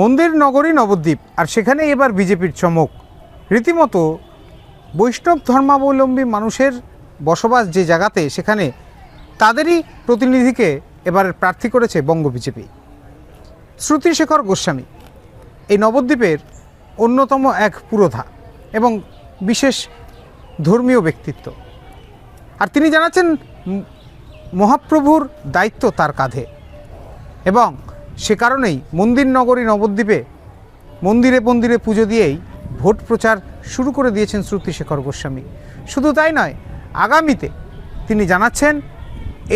মন্দির নগরী নবদ্বীপ, আর সেখানে এবার বিজেপির চমক। রীতিমতো বৈষ্ণব ধর্মাবলম্বী মানুষের বসবাস যে জায়গাতে, সেখানে তাদেরই প্রতিনিধিকে এবার প্রার্থী করেছে বঙ্গ বিজেপি। শ্রুতিশেখর গোস্বামী এই নবদ্বীপের অন্যতম এক পুরোধা এবং বিশেষ ধর্মীয় ব্যক্তিত্ব, আর তিনি জানাচ্ছেন মহাপ্রভুর দায়িত্ব তার কাঁধে, এবং সে কারণেই মন্দির নগরী নবদ্বীপে মন্দিরে মন্দিরে পুজো দিয়েই ভোট প্রচার শুরু করে দিয়েছেন শ্রুতিশেখর গোস্বামী। শুধু তাই নয়, আগামীতে তিনি জানাচ্ছেন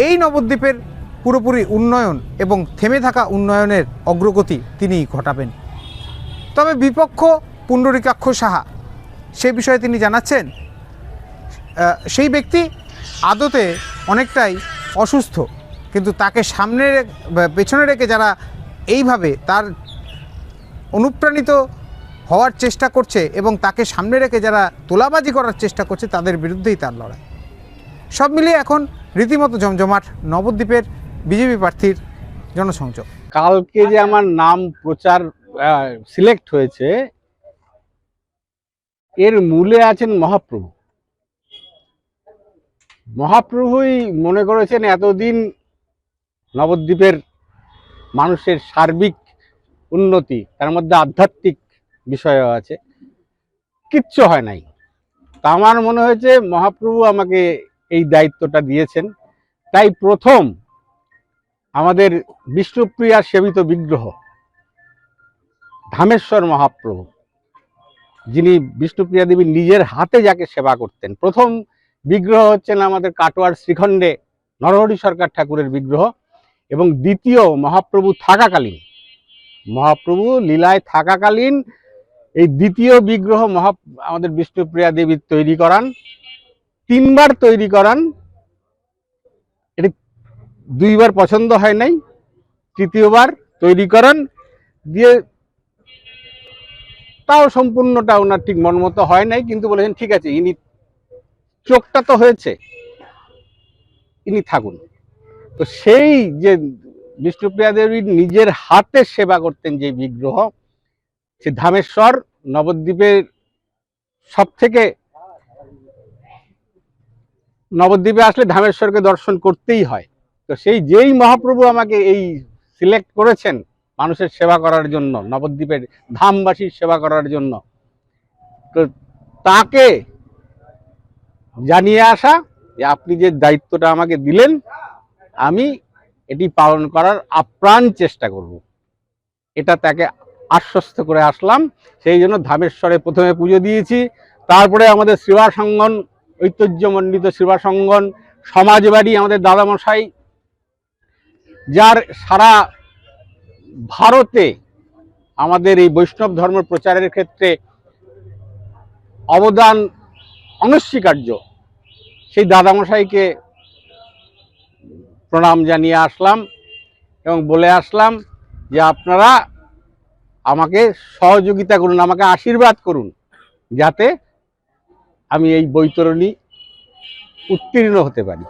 এই নবদ্বীপের পুরোপুরি উন্নয়ন এবং থেমে থাকা উন্নয়নের অগ্রগতি তিনিই ঘটাবেন। তবে বিপক্ষ পুণ্ডরীকাক্ষ সাহা, সে বিষয়ে তিনি জানাচ্ছেন সেই ব্যক্তি আদতে অনেকটাই অসুস্থ, কিন্তু তাকে পেছনে রেখে যারা এইভাবে তার অনুপ্রাণিত হওয়ার চেষ্টা করছে এবং তাকে সামনে রেখে যারা তোলাবাজি করার চেষ্টা করছে, তাদের বিরুদ্ধেই তার লড়াই। সব মিলিয়ে এখন রীতিমতো জমজমাট নবদ্বীপের বিজেপি প্রার্থীর জনসংযোগ। কালকে যে আমার নাম প্রচার সিলেক্ট হয়েছে, এর মূলে আছেন মহাপ্রভু। মহাপ্রভুই মনে করেছেন এতদিন নবদ্বীপের মানুষের সার্বিক উন্নতি, তার মধ্যে আধ্যাত্মিক বিষয়ও আছে, কিচ্ছু হয় নাই। তা আমার মনে হয়েছে মহাপ্রভু আমাকে এই দায়িত্বটা দিয়েছেন। তাই প্রথম আমাদের বিষ্ণুপ্রিয়ার সেবিত বিগ্রহ ধামেশ্বর মহাপ্রভু, যিনি বিষ্ণুপ্রিয়া দেবী নিজের হাতে যাকে সেবা করতেন, প্রথম বিগ্রহ হচ্ছেন আমাদের কাটোয়ার শ্রীখণ্ডে নরহরি সরকার ঠাকুরের বিগ্রহ। এবং দ্বিতীয় মহাপ্রভু লীলায় থাকাকালীন এই দ্বিতীয় বিগ্রহ আমাদের বিষ্ণুপ্রিয়া দেবীর তৈরি করান, 3 বার তৈরি করান। এটি 2 বার পছন্দ হয় নাই, তৃতীয়বার তৈরি করান, দিয়ে তাও সম্পূর্ণটা ওনার ঠিক মনমতো হয় নাই, কিন্তু বলেছেন ঠিক আছে, ইনি চোখটা তো হয়েছে, ইনি থাকুন। তো সেই যে বিষ্ণুপ্রিয়া দেবী নিজের হাতে সেবা করতেন যে বিগ্রহ, সে ধামেশ্বর নবদ্বীপের নবদ্বীপে আসলে ধামেশ্বরকে দর্শন করতেই হয়। তো সেই যেই মহাপ্রভু আমাকে এই সিলেক্ট করেছেন মানুষের সেবা করার জন্য, নবদ্বীপের ধামবাসীর সেবা করার জন্য, তো তাকে জানিয়ে আসা যে আপনি যে দায়িত্বটা আমাকে দিলেন, আমি এটি পালন করার আপ্রাণ চেষ্টা করব, এটা তাকে আশ্বস্ত করে আসলাম। সেই জন্য ধামেশ্বরে প্রথমে পুজো দিয়েছি, তারপরে আমাদের শ্রীবাসঙ্গন, ঐতিহ্যমণ্ডিত শ্রীবাসঙ্গন সমাজবাড়ি, আমাদের দাদামশাই, যার সারা ভারতে আমাদের এই বৈষ্ণব ধর্ম প্রচারের ক্ষেত্রে অবদান অনস্বীকার্য, সেই দাদামশাইকে প্রণাম জানিয়ে আসলাম এবং বলে আসলাম যে আপনারা আমাকে সহযোগিতা করুন, আমাকে আশীর্বাদ করুন, যাতে আমি এই বৈতরণী উত্তীর্ণ হতে পারি।